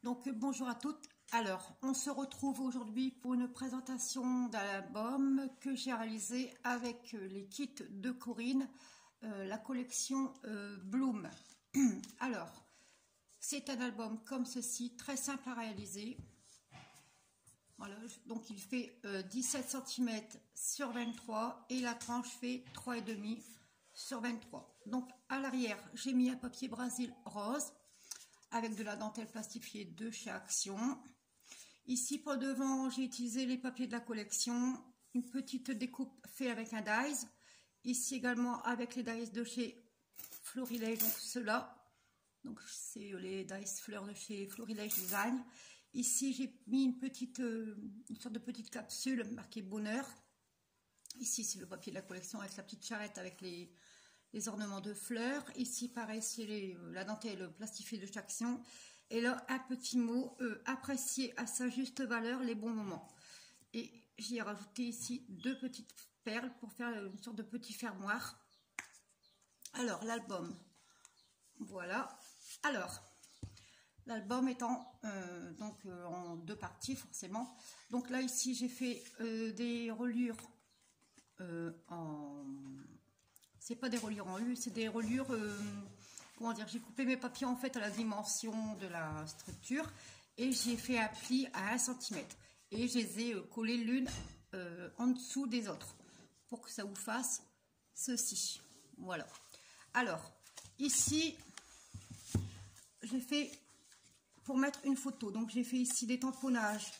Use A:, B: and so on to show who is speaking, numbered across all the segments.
A: Donc bonjour à toutes. Alors on se retrouve aujourd'hui pour une présentation d'un album que j'ai réalisé avec les kits de Corinne, la collection Bloom. Alors c'est un album comme ceci, très simple à réaliser. Voilà, donc il fait 17 cm sur 23 et la tranche fait 3,5 sur 23. Donc à l'arrière j'ai mis un papier Brésil rose avec de la dentelle plastifiée de chez Action. Ici pour devant j'ai utilisé les papiers de la collection, une petite découpe faite avec un dies. Ici également avec les dies de chez Florilège, donc ceux-là. Donc c'est les dies fleurs de chez Florilège Design. Ici j'ai mis une sorte de petite capsule marquée bonheur. Ici c'est le papier de la collection avec la petite charrette avec les ornements de fleurs. Ici pareil c'est la dentelle plastifiée de chaque Action. Et là un petit mot, apprécier à sa juste valeur les bons moments. Et j'y ai rajouté ici deux petites perles pour faire une sorte de petit fermoir. Alors l'album, voilà. Alors l'album étant en deux parties forcément. Donc là ici j'ai fait des reliures c'est pas des reliures en U, c'est des reliures comment dire, j'ai coupé mes papiers en fait à la dimension de la structure et j'ai fait un pli à 1 cm et je les ai collés l'une en dessous des autres pour que ça vous fasse ceci. Voilà. Alors ici j'ai fait pour mettre une photo, donc j'ai fait ici des tamponnages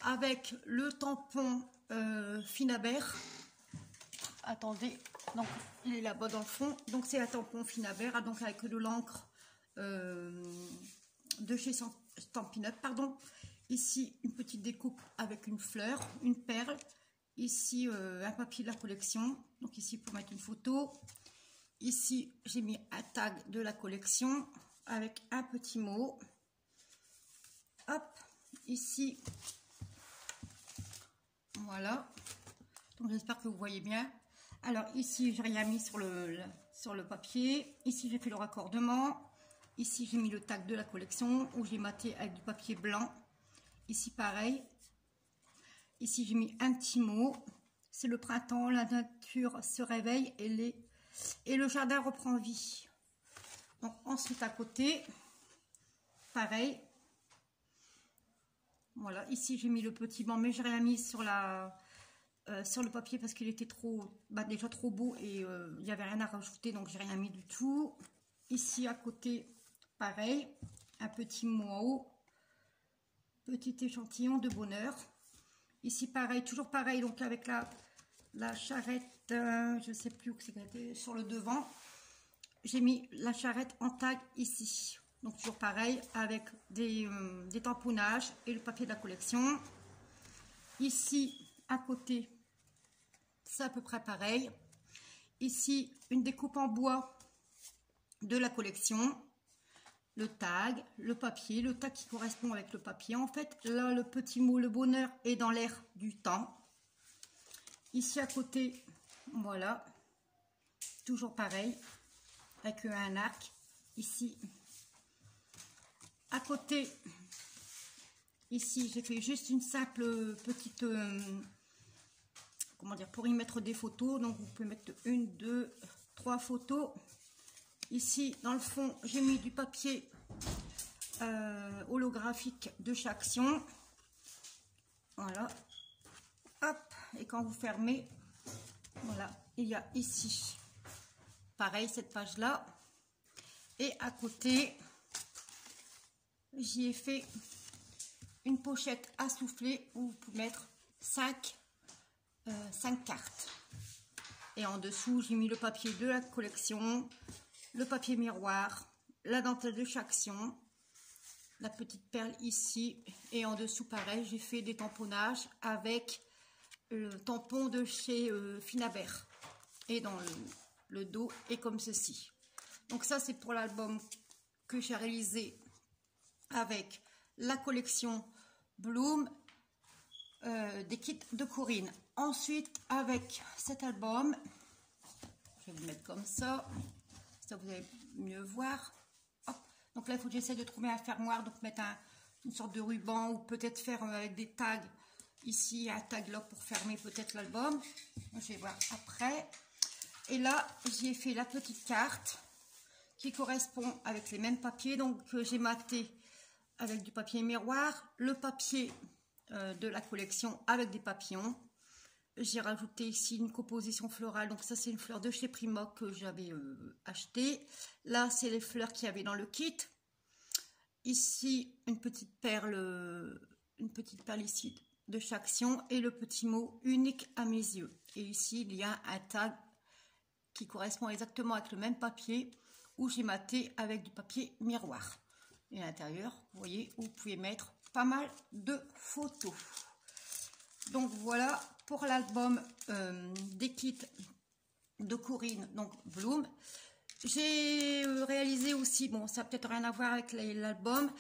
A: avec le tampon Finabert. Attendez, donc il est là-bas dans le fond, donc c'est un tampon Finabert, donc avec de l'encre de chez Stampin' Up, pardon. Ici une petite découpe avec une fleur, une perle. Ici un papier de la collection, donc ici pour mettre une photo. Ici j'ai mis un tag de la collection avec un petit mot. Hop, ici, voilà. Donc j'espère que vous voyez bien. Alors ici j'ai rien mis sur le papier. Ici j'ai fait le raccordement. Ici j'ai mis le tag de la collection où j'ai maté avec du papier blanc. Ici pareil. Ici j'ai mis un petit mot. C'est le printemps, la nature se réveille et le jardin reprend vie. Donc ensuite à côté, pareil. Voilà, ici j'ai mis le petit banc, mais j'ai rien mis sur le papier parce qu'il était déjà trop beau et il n'y avait rien à rajouter, donc j'ai rien mis du tout. Ici à côté, pareil, un petit mot en haut, petit échantillon de bonheur. Ici pareil, toujours pareil, donc avec la charrette, je ne sais plus où c'était, sur le devant. J'ai mis la charrette en tag ici. Donc toujours pareil avec des tamponnages et le papier de la collection. Ici à côté, c'est à peu près pareil. Ici une découpe en bois de la collection. Le tag qui correspond avec le papier. En fait là le petit mot le bonheur est dans l'air du temps. Ici à côté, voilà, toujours pareil avec un arc. Ici à côté, ici j'ai fait juste une simple petite comment dire, pour y mettre des photos. Donc vous pouvez mettre 1, 2, 3 photos. Ici dans le fond j'ai mis du papier holographique de chez Action. Voilà, hop, et quand vous fermez, voilà, il y a ici pareil cette page là, et à côté j'y ai fait une pochette à souffler où vous pouvez mettre 5 cartes. Et en dessous, j'ai mis le papier de la collection, le papier miroir, la dentelle de chaque Action, la petite perle ici. Et en dessous, pareil, j'ai fait des tamponnages avec le tampon de chez Finabert. Et dans le dos est comme ceci. Donc ça, c'est pour l'album que j'ai réalisé avec la collection Bloom des kits de Corinne. Ensuite avec cet album, je vais vous mettre comme ça vous allez mieux voir. Hop. Donc là il faut que j'essaie de trouver un fermoir, donc mettre une sorte de ruban, ou peut-être faire avec des tags. Ici, un tag là pour fermer peut-être l'album. Je vais voir après. Et là, j'ai fait la petite carte qui correspond avec les mêmes papiers. Donc, j'ai maté avec du papier miroir, le papier de la collection avec des papillons. J'ai rajouté ici une composition florale. Donc, ça, c'est une fleur de chez Prima que j'avais acheté. Là, c'est les fleurs qu'il y avait dans le kit. Ici, une petite perle ici de chaque action et le petit mot unique à mes yeux. Et ici, il y a un tag qui correspond exactement avec le même papier où j'ai maté avec du papier miroir. Et à l'intérieur, vous voyez, vous pouvez mettre pas mal de photos. Donc voilà pour l'album des kits de Corinne, donc Bloom. J'ai réalisé aussi, bon, ça n'a peut-être rien à voir avec l'album.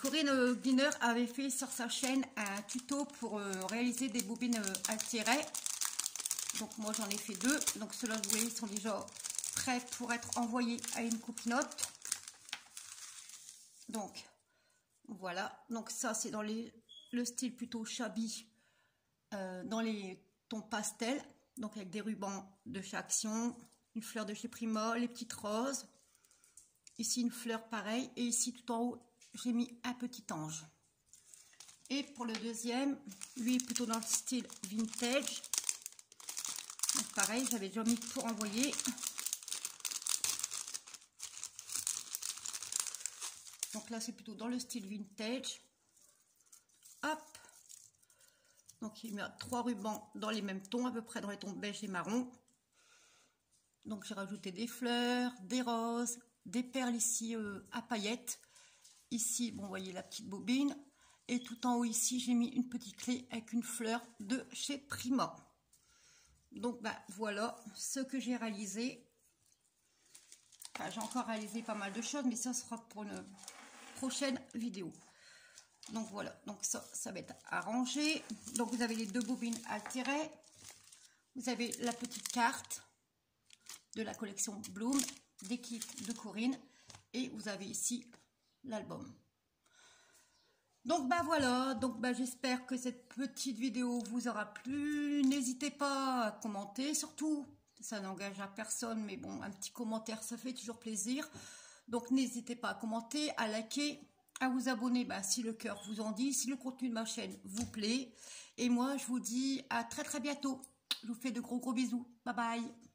A: Corinne Giner avait fait sur sa chaîne un tuto pour réaliser des bobines altérées. Donc moi j'en ai fait 2. Donc ceux-là, vous voyez, sont déjà prêts pour être envoyés à une copinote. Donc voilà. Donc ça c'est dans le style plutôt shabby, dans les tons pastel. Donc avec des rubans de chez Action. Une fleur de chez Prima, les petites roses. Ici, une fleur pareille. Et ici, tout en haut, j'ai mis un petit ange. Et pour le deuxième, lui, plutôt dans le style vintage. Donc pareil, j'avais déjà mis pour envoyer. Donc là, c'est plutôt dans le style vintage. Hop. Donc, il met 3 rubans dans les mêmes tons, à peu près dans les tons beige et marron. Donc j'ai rajouté des fleurs, des roses, des perles ici à paillettes. Ici, bon, vous voyez la petite bobine. Et tout en haut ici, j'ai mis une petite clé avec une fleur de chez Prima. Donc bah, voilà ce que j'ai réalisé. Enfin, j'ai encore réalisé pas mal de choses, mais ça sera pour une prochaine vidéo. Donc voilà, donc ça va être arrangé. Donc vous avez les 2 bobines altérées. Vous avez la petite carte de la collection Bloom, des kits de Corinne, et vous avez ici l'album. Donc bah voilà, donc bah j'espère que cette petite vidéo vous aura plu. N'hésitez pas à commenter, surtout ça n'engage à personne, mais bon, un petit commentaire ça fait toujours plaisir. Donc n'hésitez pas à commenter, à liker, à vous abonner bah, si le cœur vous en dit, si le contenu de ma chaîne vous plaît. Et moi je vous dis à très bientôt. Je vous fais de gros bisous. Bye bye.